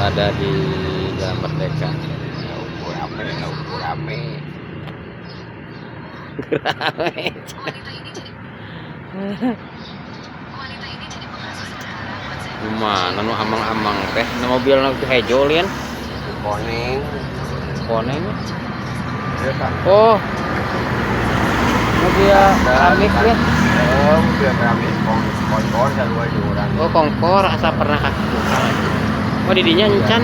berada di Jalan Merdeka. Rame. Gimana nu amang-amang teh nu mobil nu hejo lian Koneng. koneng oh mobil keramik lian Mobil keramik kongkor keluar di orang. oh kongkor asa pernah oh di dinya encan